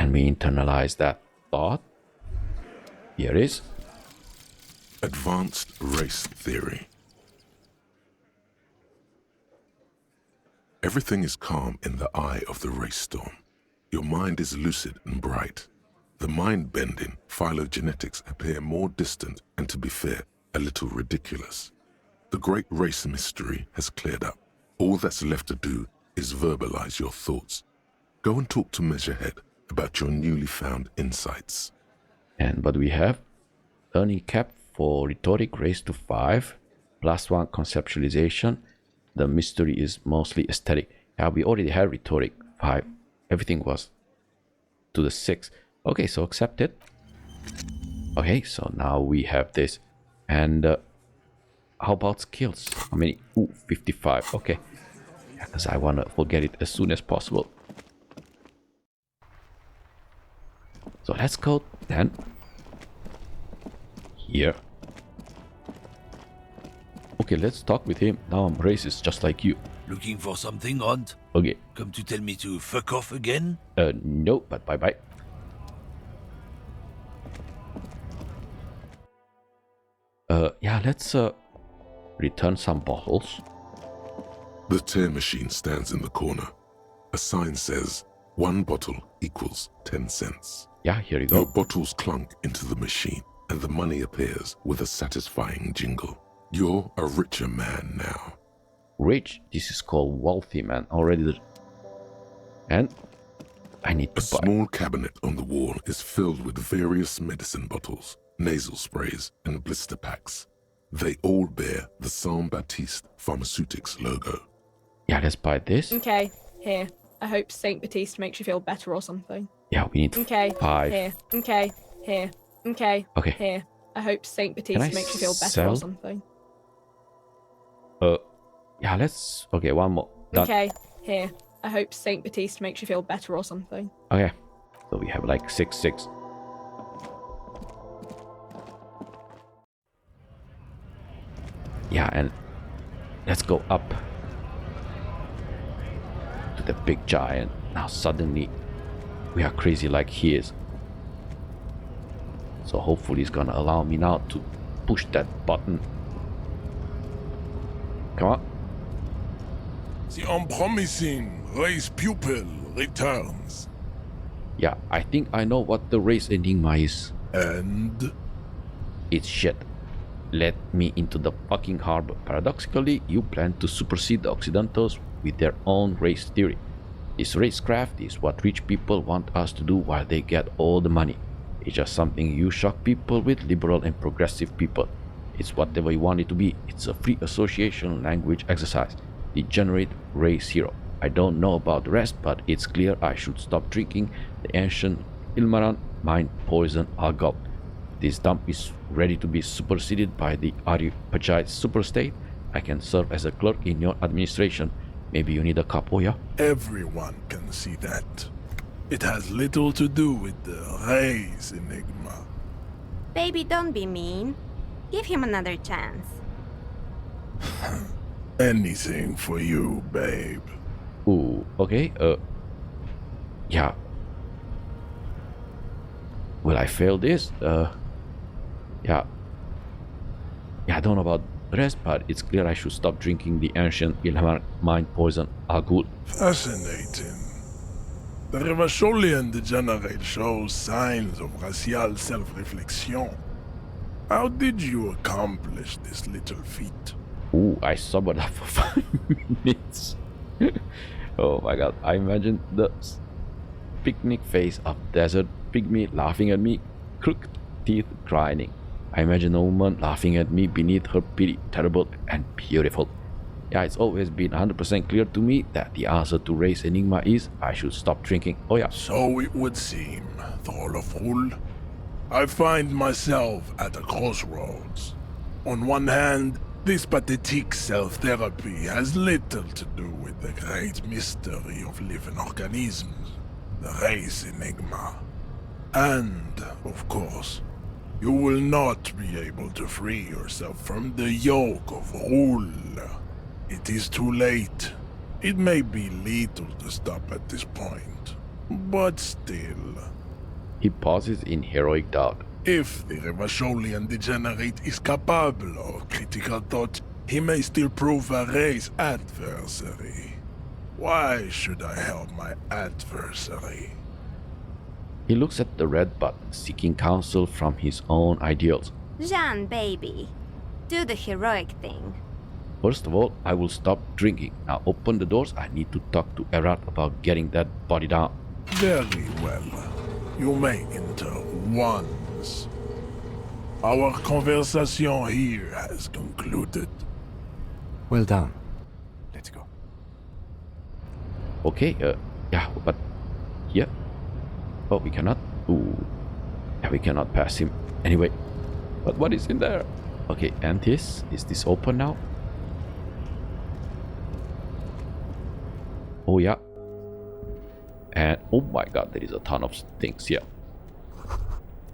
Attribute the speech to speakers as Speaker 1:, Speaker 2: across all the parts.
Speaker 1: Can we internalize that thought? Here it is.
Speaker 2: Advanced race theory. Everything is calm in the eye of the race storm. Your mind is lucid and bright. The mind-bending phylogenetics appear more distant and, to be fair, a little ridiculous. The great race mystery has cleared up. All that's left to do is verbalize your thoughts. Go and talk to Measurehead about your newly found insights.
Speaker 1: And what we have? Learning cap for rhetoric raised to 5, +1 conceptualization. The mystery is mostly aesthetic. Yeah, we already had rhetoric 5. Everything was to the 6. Okay, so accept it. Okay, so now we have this. And how about skills? How many? Ooh, 55. Okay, because I want to forget it as soon as possible. So let's go then. Here. Okay, let's talk with him. Now I'm racist just like you.
Speaker 3: Looking for something, Rond?
Speaker 1: Okay.
Speaker 3: Come to tell me to fuck off again?
Speaker 1: No, but bye-bye. Yeah, let's return some bottles.
Speaker 2: The tear machine stands in the corner. A sign says, 1 bottle equals 10 cents.
Speaker 1: Yeah, here you
Speaker 2: Your
Speaker 1: go.
Speaker 2: bottles clunk into the machine, and the money appears with a satisfying jingle. You're a richer man now.
Speaker 1: Rich? This is called wealthy, man. Already. And I need
Speaker 2: A
Speaker 1: to buy.
Speaker 2: small cabinet on the wall is filled with various medicine bottles, nasal sprays, and blister packs. They all bear the Saint Baptiste Pharmaceutics logo.
Speaker 1: Yeah, let's buy this.
Speaker 4: Okay, here. I hope Saint Baptiste makes you feel better or something.
Speaker 1: Yeah, we need
Speaker 4: Okay,
Speaker 1: 5.
Speaker 4: here. Okay, here. Okay,
Speaker 1: Okay.
Speaker 4: here. I hope Saint
Speaker 1: Can I
Speaker 4: Baptiste makes you feel better
Speaker 1: sell?
Speaker 4: or something.
Speaker 1: Yeah, let's. Okay, one more. Done.
Speaker 4: Okay, here. I hope Saint Baptiste makes you feel better or something.
Speaker 1: Okay. So we have like 6. Yeah, and let's go up to the big giant. Now suddenly we are crazy like he is. So hopefully he's gonna allow me now to push that button. Come on.
Speaker 5: The unpromising race pupil returns.
Speaker 1: Yeah, I think I know what the race enigma is.
Speaker 5: And
Speaker 1: It's shit. Let me into the fucking harbor. Paradoxically, you plan to supersede the Occidentals with their own race theory. This racecraft is what rich people want us to do while they get all the money. It's just something you shock people with, liberal and progressive people. It's whatever you want it to be. It's a free association language exercise. Degenerate race hero. I don't know about the rest, but it's clear I should stop drinking the ancient Ilmaran mind poison alcohol. This dump is ready to be superseded by the Aripachite superstate. I can serve as a clerk in your administration. Maybe you need a cup, oh yeah?
Speaker 5: everyone can see that. It has little to do with the race enigma.
Speaker 6: Baby, don't be mean. Give him another chance.
Speaker 5: Anything for you, babe.
Speaker 1: Ooh, okay, yeah. Will I fail this? Yeah. Yeah, I don't know about the rest, but it's clear I should stop drinking the ancient Ilhamar mind poison Agul.
Speaker 5: Fascinating. The Revacholian degenerate shows signs of racial self-reflection. How did you accomplish this little feat?
Speaker 1: Ooh, I sobered up for 5 minutes. Oh my god, I imagine the picnic face of desert pygmy laughing at me, crooked teeth grinding. I imagine a woman laughing at me beneath her pity, terrible and beautiful. Yeah, it's always been 100% clear to me that the answer to race enigma is I should stop drinking. Oh yeah.
Speaker 5: So it would seem, Throloful. I find myself at a crossroads. On one hand, this pathetic self-therapy has little to do with the great mystery of living organisms, the race enigma. And, of course, you will not be able to free yourself from the yoke of rule. It is too late. It may be lethal to stop at this point, but still,
Speaker 1: He pauses in heroic doubt.
Speaker 5: If the Revacholian degenerate is capable of critical thought, he may still prove a race adversary. Why should I help my adversary?
Speaker 1: He looks at the red button, seeking counsel from his own ideals.
Speaker 6: Jean, baby. Do the heroic thing.
Speaker 1: First of all, I will stop drinking. Now open the doors. I need to talk to Erat about getting that body down.
Speaker 5: Very well. You may enter once. Our conversation here has concluded.
Speaker 7: Well done. Let's go.
Speaker 1: Okay, yeah, but here? Oh, we cannot? Ooh. Yeah, we cannot pass him. Anyway, but what is in there? Okay, and this? Is this open now? Oh, yeah. And, oh my god, there is a ton of things here.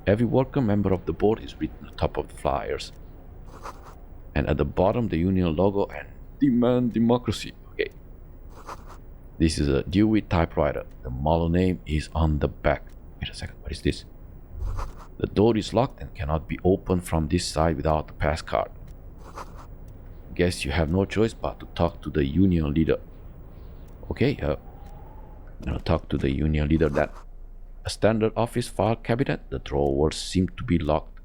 Speaker 1: Every worker member of the board is written on top of the flyers. And at the bottom, the union logo and demand democracy. Okay. This is a Dewey typewriter. The model name is on the back. Wait a second, what is this? The door is locked and cannot be opened from this side without a pass card. Guess you have no choice but to talk to the union leader. Okay, I'm gonna talk to the union leader then. A standard office file cabinet. The drawers seem to be locked.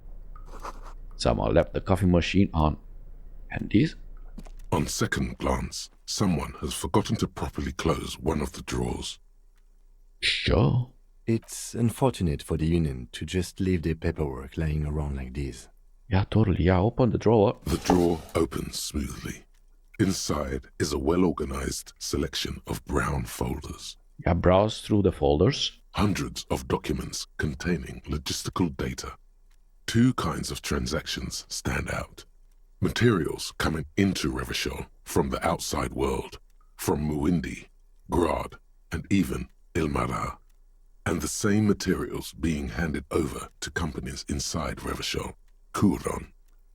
Speaker 1: Someone left the coffee machine on. And this?
Speaker 2: On second glance, someone has forgotten to properly close one of the drawers.
Speaker 1: Sure.
Speaker 7: It's unfortunate for the Union to just leave their paperwork lying around like this.
Speaker 1: Yeah, totally. Yeah, open the drawer.
Speaker 2: The drawer opens smoothly. Inside is a well-organized selection of brown folders.
Speaker 1: Yeah, browse through the folders.
Speaker 2: Hundreds of documents containing logistical data. Two kinds of transactions stand out. Materials coming into Revachol from the outside world, from Muindi, Grad, and even Ilmara. And the same materials being handed over to companies inside Revachol. Kuron,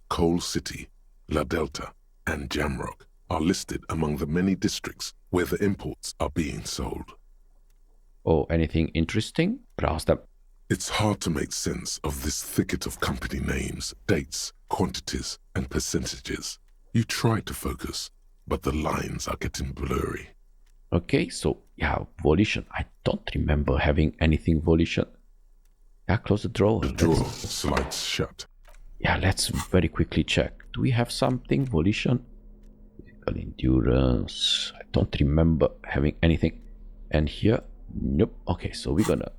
Speaker 2: Coal City, La Delta, and Jamrock are listed among the many districts where the imports are being sold.
Speaker 1: Oh, anything interesting? Browse them.
Speaker 2: It's hard to make sense of this thicket of company names, dates, quantities, and percentages. You try to focus, but the lines are getting blurry.
Speaker 1: Okay, so yeah, volition. I don't remember having anything volition. Yeah, close the drawer.
Speaker 2: The drawer slides shut.
Speaker 1: Yeah, let's very quickly check. Do we have something volition? Physical endurance. I don't remember having anything. And here, nope. Okay, so we're gonna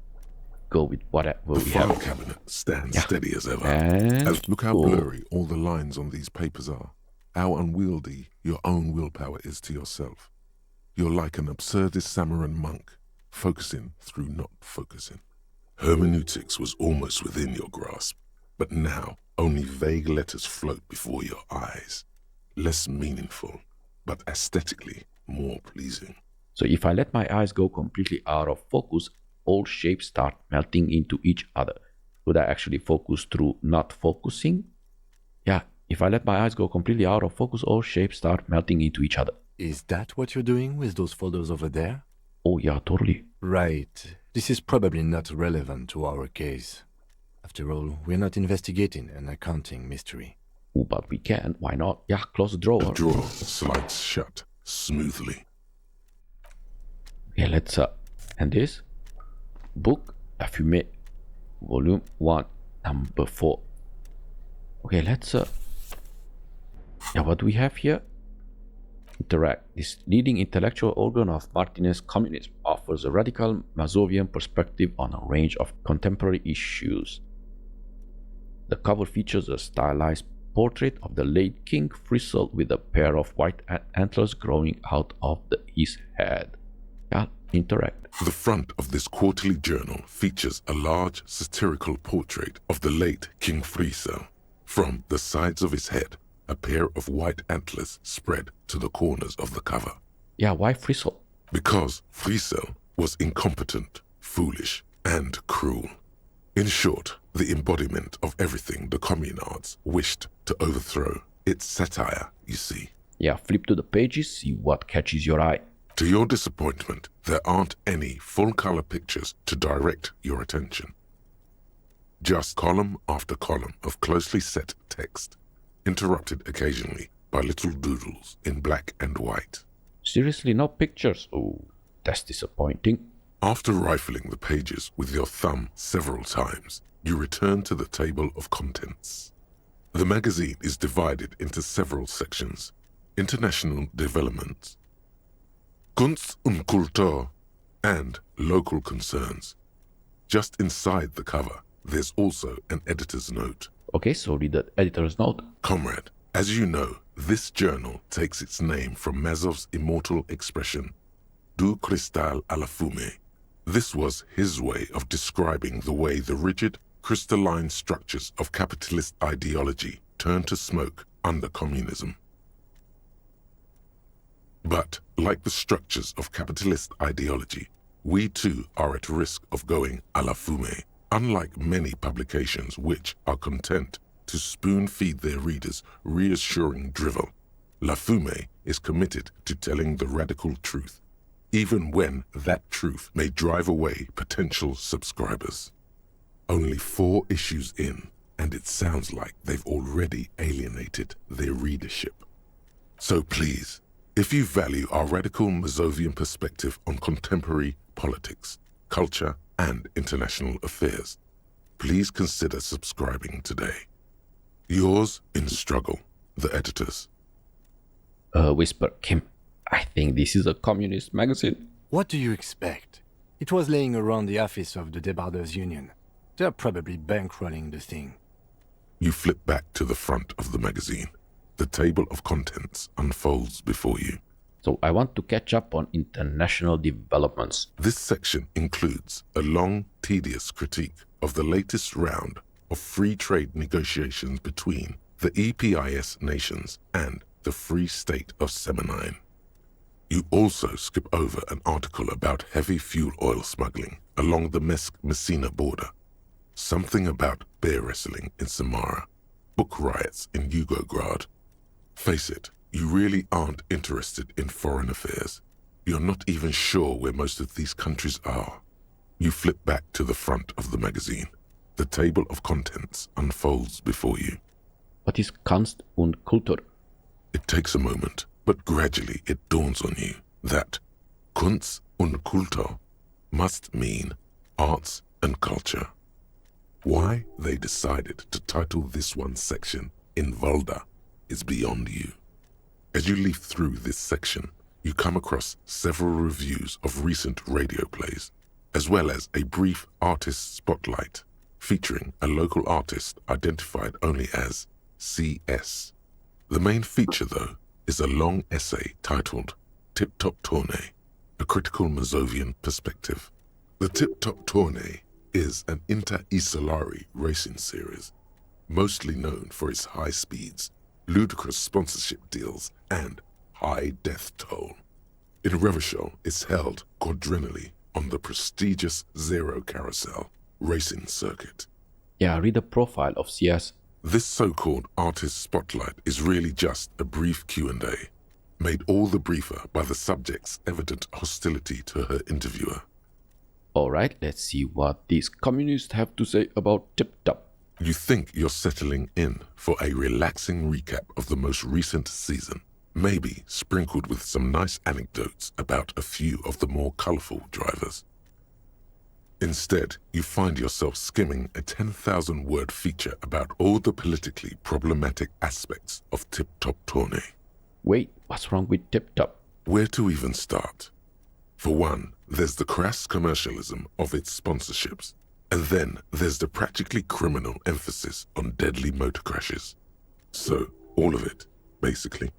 Speaker 1: go with whatever
Speaker 2: The
Speaker 1: we
Speaker 2: file
Speaker 1: have.
Speaker 2: cabinet stands steady as ever.
Speaker 1: And
Speaker 2: Look how
Speaker 1: oh,
Speaker 2: blurry all the lines on these papers are. How unwieldy your own willpower is to yourself. You're like an absurdist Samaran monk, focusing through not focusing. Hermeneutics was almost within your grasp, but now only vague letters float before your eyes. Less meaningful, but aesthetically more pleasing.
Speaker 1: so if I let my eyes go completely out of focus, all shapes start melting into each other. Would I actually focus through not focusing? Yeah, if I let my eyes go completely out of focus, all shapes start melting into each other.
Speaker 7: Is that what you're doing with those folders over there?
Speaker 1: Oh yeah, totally.
Speaker 7: Right. This is probably not relevant to our case. After all, we're not investigating an accounting mystery.
Speaker 1: Oh, but we can. Why not? Yeah, close the drawer.
Speaker 2: The drawer slides shut smoothly.
Speaker 1: Okay, let's and this book La Fumée, volume 1, number 4. Okay, let's yeah, what do we have here? Interact. This leading intellectual organ of Martinez communism offers a radical Mazovian perspective on a range of contemporary issues. The cover features a stylized portrait of the late King Frizzle with a pair of white antlers growing out of his head. Yeah, interact.
Speaker 2: The front of this quarterly journal features a large satirical portrait of the late King Frizzle. From the sides of his head, a pair of white antlers spread to the corners of the cover.
Speaker 1: Yeah, why Frizzle?
Speaker 2: Because Frizzle was incompetent, foolish, and cruel. In short, the embodiment of everything the communards wished to overthrow. It's satire, you see.
Speaker 1: Yeah, flip to the pages, see what catches your eye.
Speaker 2: To your disappointment, there aren't any full-color pictures to direct your attention. Just column after column of closely set text, interrupted occasionally by little doodles in black and white.
Speaker 1: Seriously, no pictures? Oh, that's disappointing.
Speaker 2: After rifling the pages with your thumb several times, you return to the table of contents. The magazine is divided into several sections: international development, Kunst und Kultur, and local concerns. Just inside the cover, there's also an editor's note.
Speaker 1: Okay, so read the editor's note.
Speaker 2: Comrade, as you know, this journal takes its name from Mazov's immortal expression, Du cristal à la fumée. This was his way of describing the way the rigid, crystalline structures of capitalist ideology turned to smoke under communism. But, like the structures of capitalist ideology, we too are at risk of going à la fumée, unlike many publications which are content to spoon-feed their readers reassuring drivel. La Fumée is committed to telling the radical truth, even when that truth may drive away potential subscribers. Only 4 issues in, and it sounds like they've already alienated their readership. So please, if you value our radical Mazovian perspective on contemporary politics, culture, and international affairs, please consider subscribing today. Yours in struggle, the editors.
Speaker 1: Whisper, Kim, I think this is a communist magazine.
Speaker 7: What do you expect? It was laying around the office of the Dockworkers Union. They're probably bankrolling the thing.
Speaker 2: You flip back to the front of the magazine. The table of contents unfolds before you.
Speaker 1: So I want to catch up on international developments.
Speaker 2: This section includes a long, tedious critique of the latest round of free trade negotiations between the EPIS nations and the Free State of Semenine. You also skip over an article about heavy fuel oil smuggling along the Messina border, something about bear wrestling in Samara, book riots in Yugograd. Face it, you really aren't interested in foreign affairs. You're not even sure where most of these countries are. You flip back to the front of the magazine. The table of contents unfolds before you.
Speaker 1: What is Kunst und Kultur?
Speaker 2: It takes a moment, but gradually it dawns on you that Kunst und Kultur must mean arts and culture. Why they decided to title this one section in Volda is beyond you. As you leaf through this section, you come across several reviews of recent radio plays, as well as a brief artist spotlight featuring a local artist identified only as CS. The main feature, though, is a long essay titled Tip Top Tournée, a critical Mazovian perspective. The Tip Top Tournée is an inter-Isolari racing series, mostly known for its high speeds, ludicrous sponsorship deals, and high death toll. In Revachol, it's held quadrennially on the prestigious Zero Carousel racing circuit.
Speaker 1: Yeah, read the profile of CS.
Speaker 2: This so-called artist spotlight is really just a brief Q&A, made all the briefer by the subject's evident hostility to her interviewer.
Speaker 1: Alright, let's see what these communists have to say about Tip Top.
Speaker 2: You think you're settling in for a relaxing recap of the most recent season, maybe sprinkled with some nice anecdotes about a few of the more colorful drivers. Instead, you find yourself skimming a 10,000-word feature about all the politically problematic aspects of Tip Top Tournée.
Speaker 1: Wait, what's wrong with Tip Top?
Speaker 2: Where to even start? For one, there's the crass commercialism of its sponsorships, and then there's the practically criminal emphasis on deadly motor crashes. So, all of it, basically.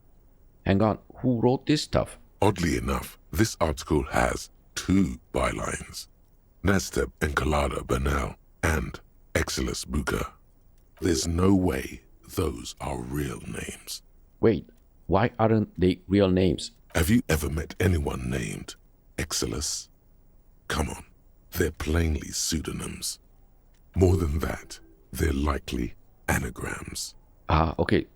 Speaker 1: Hang on, who wrote this stuff?
Speaker 2: Oddly enough, this article has 2 bylines: Nasteb Encolada Bernal and Exilus Buka. There's no way those are real names.
Speaker 1: Wait, why aren't they real names?
Speaker 2: Have you ever met anyone named Exilus? Come on, they're plainly pseudonyms. More than that, they're likely anagrams.
Speaker 1: Ah, okay.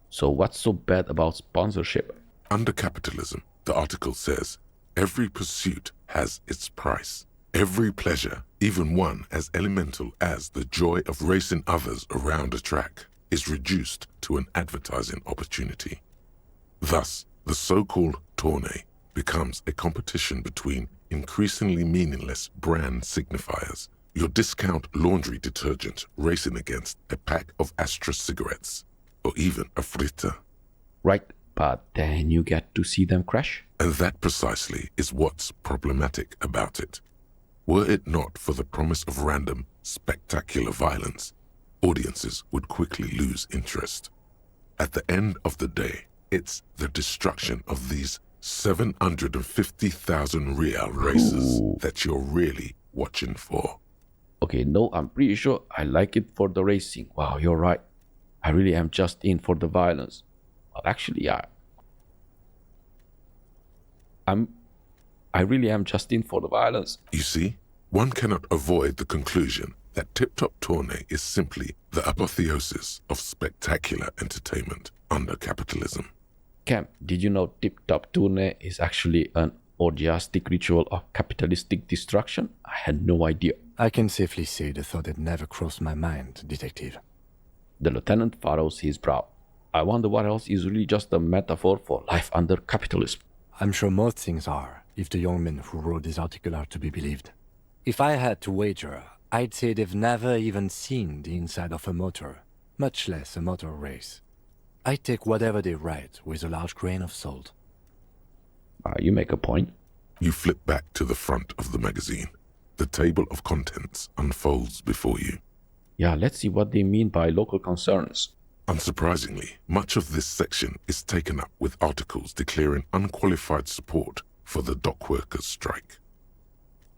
Speaker 1: So what's so bad about sponsorship?
Speaker 2: Under capitalism, the article says, every pursuit has its price. Every pleasure, even one as elemental as the joy of racing others around a track, is reduced to an advertising opportunity. Thus, the so-called tournée becomes a competition between increasingly meaningless brand signifiers. Your discount laundry detergent racing against a pack of Astra cigarettes, or even a fritter.
Speaker 1: Right, but then you get to see them crash.
Speaker 2: And that precisely is what's problematic about it. Were it not for the promise of random, spectacular violence, audiences would quickly lose interest. At the end of the day, it's the destruction of these 750,000 real races that you're really watching for.
Speaker 1: Okay, no, I'm pretty sure I like it for the racing. Wow, you're right. I really am just in for the violence. Well, actually, I really am just in for the violence.
Speaker 2: You see, one cannot avoid the conclusion that Tip Top Tournée is simply the apotheosis of spectacular entertainment under capitalism.
Speaker 1: Cam, did you know Tip Top Tournée is actually an orgiastic ritual of capitalistic destruction? I had no idea.
Speaker 7: I can safely say the thought had never crossed my mind, Detective.
Speaker 1: The lieutenant furrows his brow. I wonder what else is really just a metaphor for life under capitalism.
Speaker 7: I'm sure most things are, if the young men who wrote this article are to be believed. If I had to wager, I'd say they've never even seen the inside of a motor, much less a motor race. I take whatever they write with a large grain of salt.
Speaker 1: You make a point.
Speaker 2: You flip back to the front of the magazine. The table of contents unfolds before you.
Speaker 1: Yeah, let's see what they mean by local concerns.
Speaker 2: Unsurprisingly, much of this section is taken up with articles declaring unqualified support for the dockworkers' strike.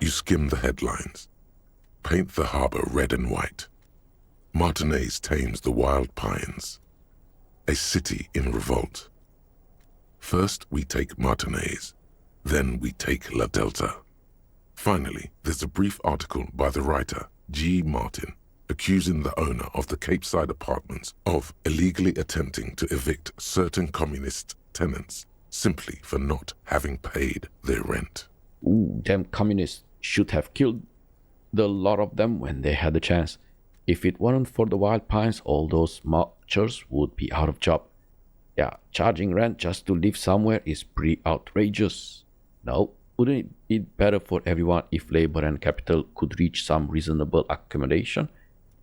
Speaker 2: You skim the headlines. Paint the harbor red and white. Martinez tames the wild pines. A city in revolt. First we take Martinez, then we take La Delta. Finally, there's a brief article by the writer, G. Martin, accusing the owner of the Capeside apartments of illegally attempting to evict certain communist tenants simply for not having paid their rent.
Speaker 1: Ooh, damn communists should have killed the lot of them when they had the chance. If it weren't for the wild pines, all those marchers would be out of job. Yeah, charging rent just to live somewhere is pretty outrageous. No, wouldn't it be better for everyone if labor and capital could reach some reasonable accommodation?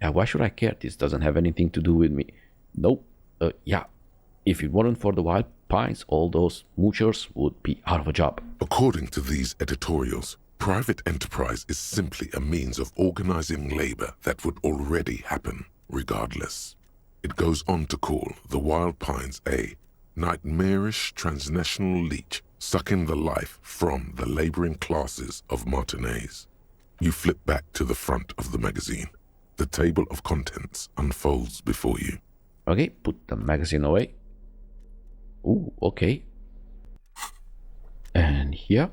Speaker 1: Yeah, why should I care? This doesn't have anything to do with me. Nope. Yeah, if it weren't for the wild pines, all those moochers would be out of a job.
Speaker 2: According to these editorials, private enterprise is simply a means of organizing labor that would already happen, regardless. It goes on to call the wild pines a nightmarish transnational leech sucking the life from the laboring classes of Martinez. You flip back to the front of the magazine. The table of contents unfolds before you.
Speaker 1: Okay, put the magazine away. Ooh, okay. And here.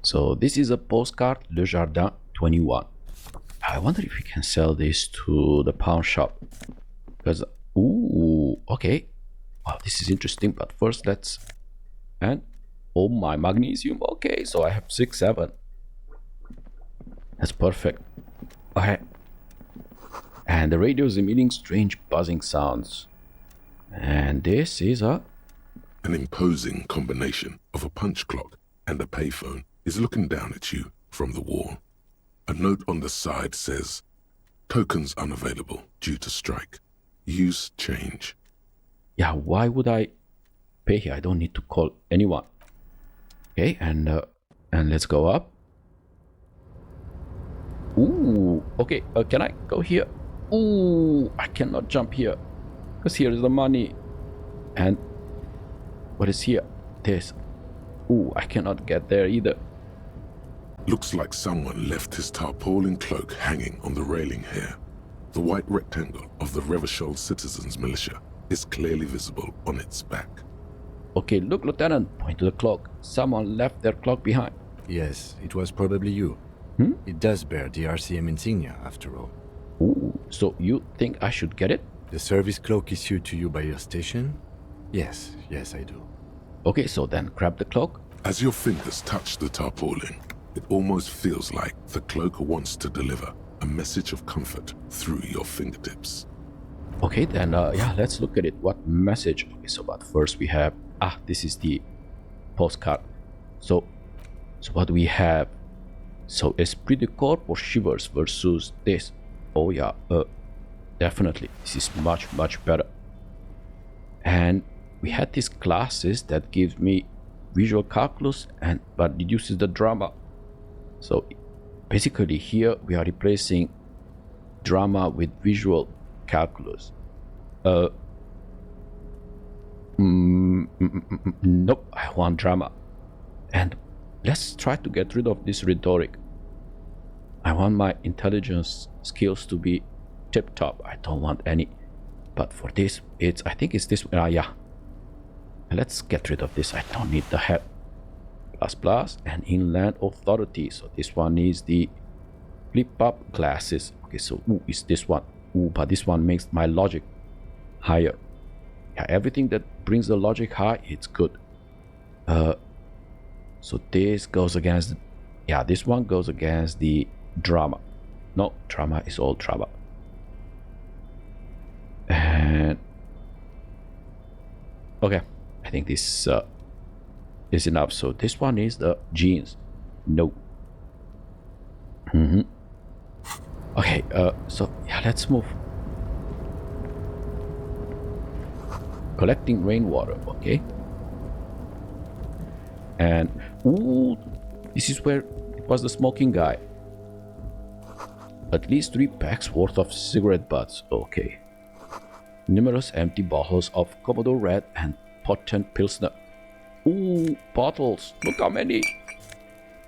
Speaker 1: So this is a postcard, Le Jardin 21. I wonder if we can sell this to the pawn shop. Because, ooh, okay. Wow, this is interesting, but first let's... And, oh my, magnesium. Okay, so I have 6, 7. That's perfect. Okay. And the radio is emitting strange buzzing sounds. And this is a...
Speaker 2: An imposing combination of a punch clock and a payphone is looking down at you from the wall. A note on the side says, tokens unavailable due to strike. Use change.
Speaker 1: Yeah, why would I pay here? I don't need to call anyone. Okay, and let's go up. Ooh, okay, can I go here? Ooh, I cannot jump here. Because here is the money. And what is here? This. Ooh, I cannot get there either.
Speaker 2: Looks like someone left his tarpaulin cloak hanging on the railing here. The white rectangle of the Revachol citizens' militia is clearly visible on its back.
Speaker 1: Okay, look, Lieutenant, point to the clock. Someone left their clock behind.
Speaker 7: Yes, it was probably you. It does bear the RCM insignia, after all.
Speaker 1: Ooh, so you think I should get it?
Speaker 7: The service cloak issued to you by your station? Yes, I do.
Speaker 1: Okay, so then grab the cloak.
Speaker 2: As your fingers touch the tarpaulin, it almost feels like the cloak wants to deliver a message of comfort through your fingertips.
Speaker 1: Okay, then, yeah, let's look at it. What message? Okay, so but first we have, this is the postcard. So what we have, so Esprit de Corps or Shivers versus this. Oh yeah, definitely, this is much better. And we had these classes that give me visual calculus but reduces the drama. So basically here we are replacing drama with visual calculus. Nope, I want drama. And let's try to get rid of this rhetoric. I want my intelligence skills to be tip top. I don't want any. But for this, I think it's this. Yeah. Let's get rid of this. I don't need the head. Plus and inland authority. So this one is the flip up classes. Okay, so is this one. But this one makes my logic higher. Yeah, everything that brings the logic high, it's good. So this goes against, this one goes against the drama. No, drama is all drama. And okay, I think this is enough. So this one is the genes. No. Okay, so yeah, let's move. Collecting rainwater, okay. And this is where it was the smoking guy. At least 3 packs worth of cigarette butts, okay. Numerous empty bottles of Commodore Red and potent Pilsner. Bottles, look how many.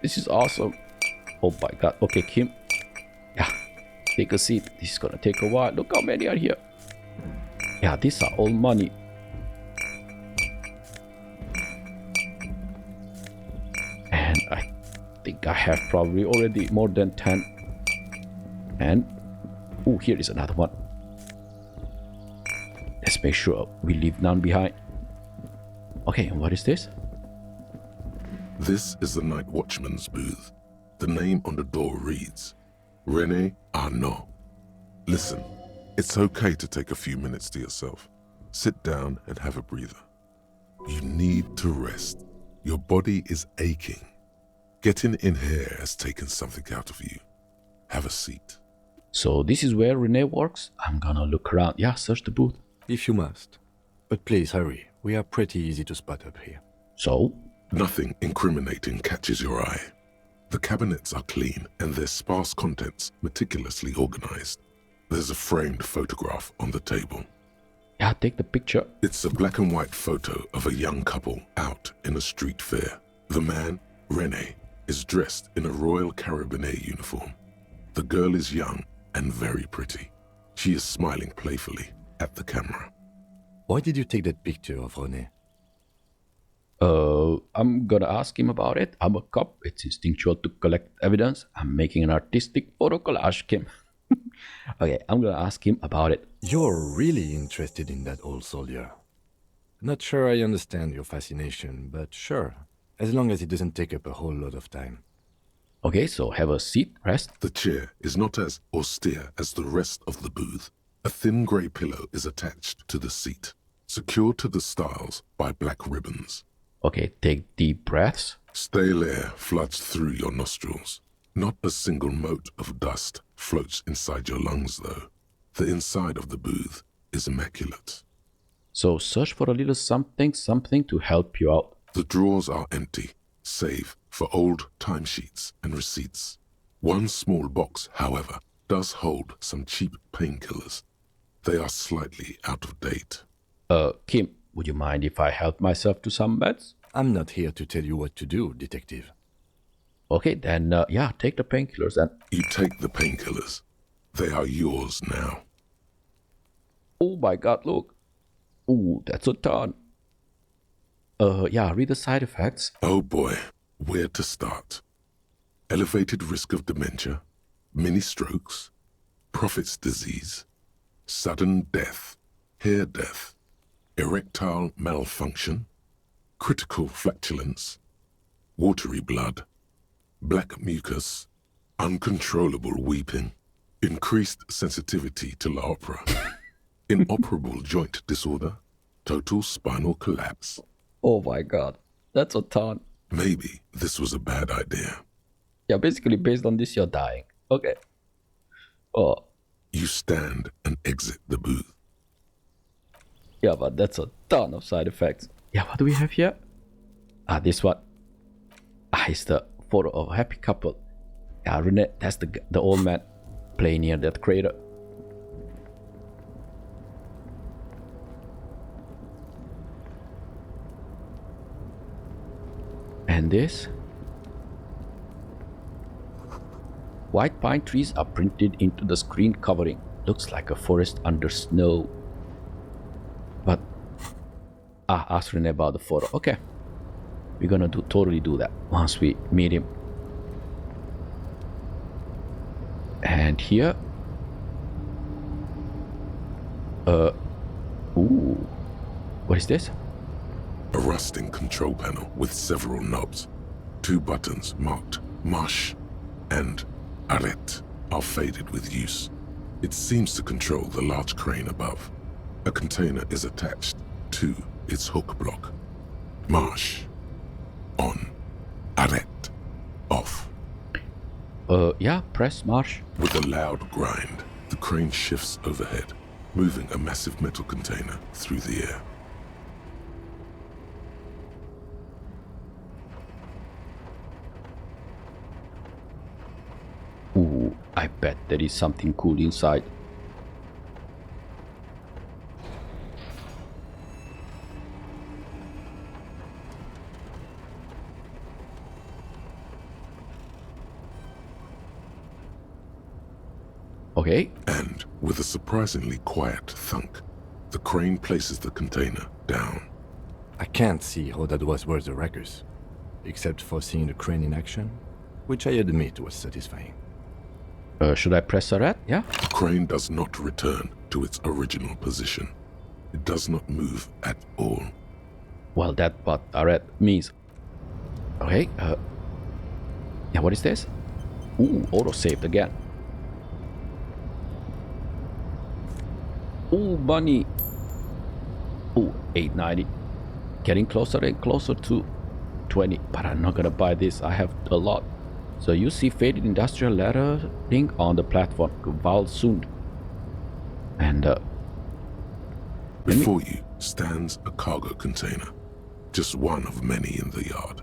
Speaker 1: This is awesome. Oh my god, okay, Kim. Yeah, take a seat, this is gonna take a while. Look how many are here. Yeah, these are all money. And I think I have probably already more than 10. And here is another one. Let's make sure we leave none behind. Okay, and what is this?
Speaker 2: This is the night watchman's booth. The name on the door reads René Arnaud. Listen, it's okay to take a few minutes to yourself. Sit down and have a breather. You need to rest. Your body is aching. Getting in here has taken something out of you. Have a seat.
Speaker 1: So this is where René works? I'm gonna look around. Yeah, search the booth.
Speaker 7: If you must. But please hurry. We are pretty easy to spot up here.
Speaker 1: So?
Speaker 2: Nothing incriminating catches your eye. The cabinets are clean and their sparse contents meticulously organized. There's a framed photograph on the table.
Speaker 1: Yeah, take the picture.
Speaker 2: It's a black and white photo of a young couple out in a street fair. The man, René, is dressed in a Royal Carabinier uniform. The girl is young and very pretty. She is smiling playfully at the camera.
Speaker 7: Why did you take that picture of René?
Speaker 1: I'm gonna ask him about it. I'm a cop. It's instinctual to collect evidence. I'm making an artistic photo collage, Kim. Okay, I'm gonna ask him about it.
Speaker 7: You're really interested in that old soldier. Not sure I understand your fascination, but sure. As long as it doesn't take up a whole lot of time.
Speaker 1: Okay, so have a seat, rest.
Speaker 2: The chair is not as austere as the rest of the booth. A thin grey pillow is attached to the seat, secured to the stiles by black ribbons.
Speaker 1: Okay, take deep breaths.
Speaker 2: Stale air floods through your nostrils. Not a single mote of dust floats inside your lungs, though. The inside of the booth is immaculate.
Speaker 1: So search for a little something to help you out.
Speaker 2: The drawers are empty, save for old timesheets and receipts. One small box, however, does hold some cheap painkillers. They are slightly out of date.
Speaker 1: Kim, would you mind if I help myself to some meds?
Speaker 7: I'm not here to tell you what to do, detective.
Speaker 1: Okay, then, yeah, take the painkillers and...
Speaker 2: You take the painkillers. They are yours now.
Speaker 1: Oh my god, look. Ooh, that's a ton. Yeah, read the side effects.
Speaker 2: Oh boy, where to start? Elevated risk of dementia, mini strokes, Prophet's disease, sudden death, hair death, erectile malfunction, critical flatulence, watery blood, black mucus, uncontrollable weeping, increased sensitivity to la opera, inoperable joint disorder, total spinal collapse.
Speaker 1: Oh my god, that's a ton.
Speaker 2: Maybe this was a bad idea.
Speaker 1: Yeah, basically based on this, you're dying. Okay. Oh,
Speaker 2: You stand and exit the booth.
Speaker 1: yeah, but that's a ton of side effects. Yeah, what do we have here? Ah, this one. Ah, it's the photo of a happy couple. Yeah, Rene, that's the old man playing near that crater. And this? White pine trees are printed into the screen covering. Looks like a forest under snow. But ask Rene about the photo. Okay. We're gonna totally do that once we meet him. And here. Ooh. What is this?
Speaker 2: A rusting control panel with several knobs. 2 buttons marked Marche and Arrête are faded with use. It seems to control the large crane above. A container is attached to its hook block. Marche. On. Arrête. Off.
Speaker 1: Yeah, press march.
Speaker 2: With a loud grind, the crane shifts overhead, moving a massive metal container through the air.
Speaker 1: Ooh, I bet there is something cool inside. Okay.
Speaker 2: And with a surprisingly quiet thunk, the crane places the container down.
Speaker 7: I can't see how that was worth the ruckus, except for seeing the crane in action, which I admit was satisfying.
Speaker 1: Should I press a red? Yeah.
Speaker 2: The crane does not return to its original position. It does not move at all.
Speaker 1: Well, that what a red means. Okay. Yeah, what is this? Ooh, auto saved again. Ooh, money. Ooh, 890. Getting closer and closer to 20. But I'm not gonna buy this. I have a lot. So you see faded industrial lettering on the platform. Val soon. And
Speaker 2: before you stands a cargo container. Just one of many in the yard.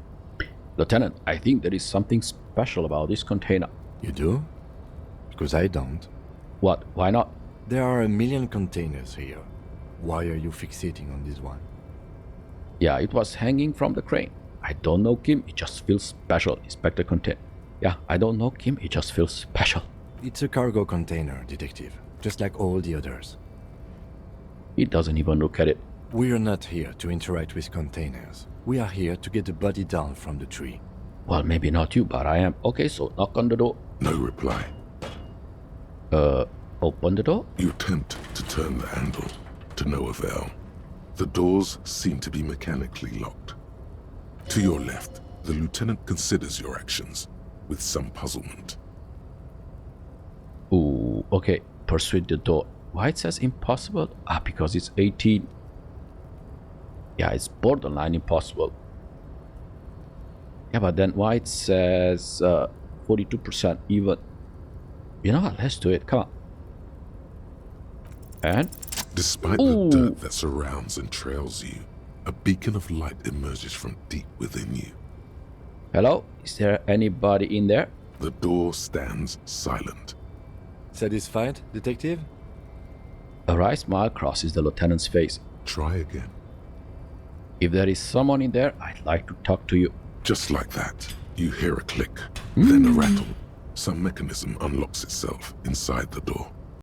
Speaker 1: Lieutenant, I think there is something special about this container.
Speaker 7: You do? Because I don't.
Speaker 1: What? Why not?
Speaker 7: There are a million containers here. Why are you fixating on this one?
Speaker 1: Yeah, it was hanging from the crane. I don't know Kim, it just feels special. Inspector content. Yeah, I don't know Kim, it just feels special.
Speaker 7: It's a cargo container, detective, just like all the others.
Speaker 1: He doesn't even look at it.
Speaker 7: We're not here to interact with containers. We are here to get the body down from the tree.
Speaker 1: Well, maybe not you, but I am. Okay, so knock on the door.
Speaker 2: No reply.
Speaker 1: Open the door?
Speaker 2: You attempt to turn the handle, to no avail. The doors seem to be mechanically locked. To your left, the lieutenant considers your actions with some puzzlement.
Speaker 1: Ooh, okay. Persuade the door. Why it says impossible? Ah, because it's 18. Yeah, it's borderline impossible. Yeah, but then why it says 42% even? You know what? Let's do it. Come on. And?
Speaker 2: Despite
Speaker 1: Ooh.
Speaker 2: the dirt that surrounds and trails you, a beacon of light emerges from deep within you.
Speaker 1: Hello? Is there anybody in there?
Speaker 2: The door stands silent.
Speaker 7: Satisfied, detective?
Speaker 1: A wry smile crosses the lieutenant's face.
Speaker 2: Try again.
Speaker 1: If there is someone in there, I'd like to talk to you.
Speaker 2: Just like that, you hear a click, then a rattle. Some mechanism unlocks itself inside the door.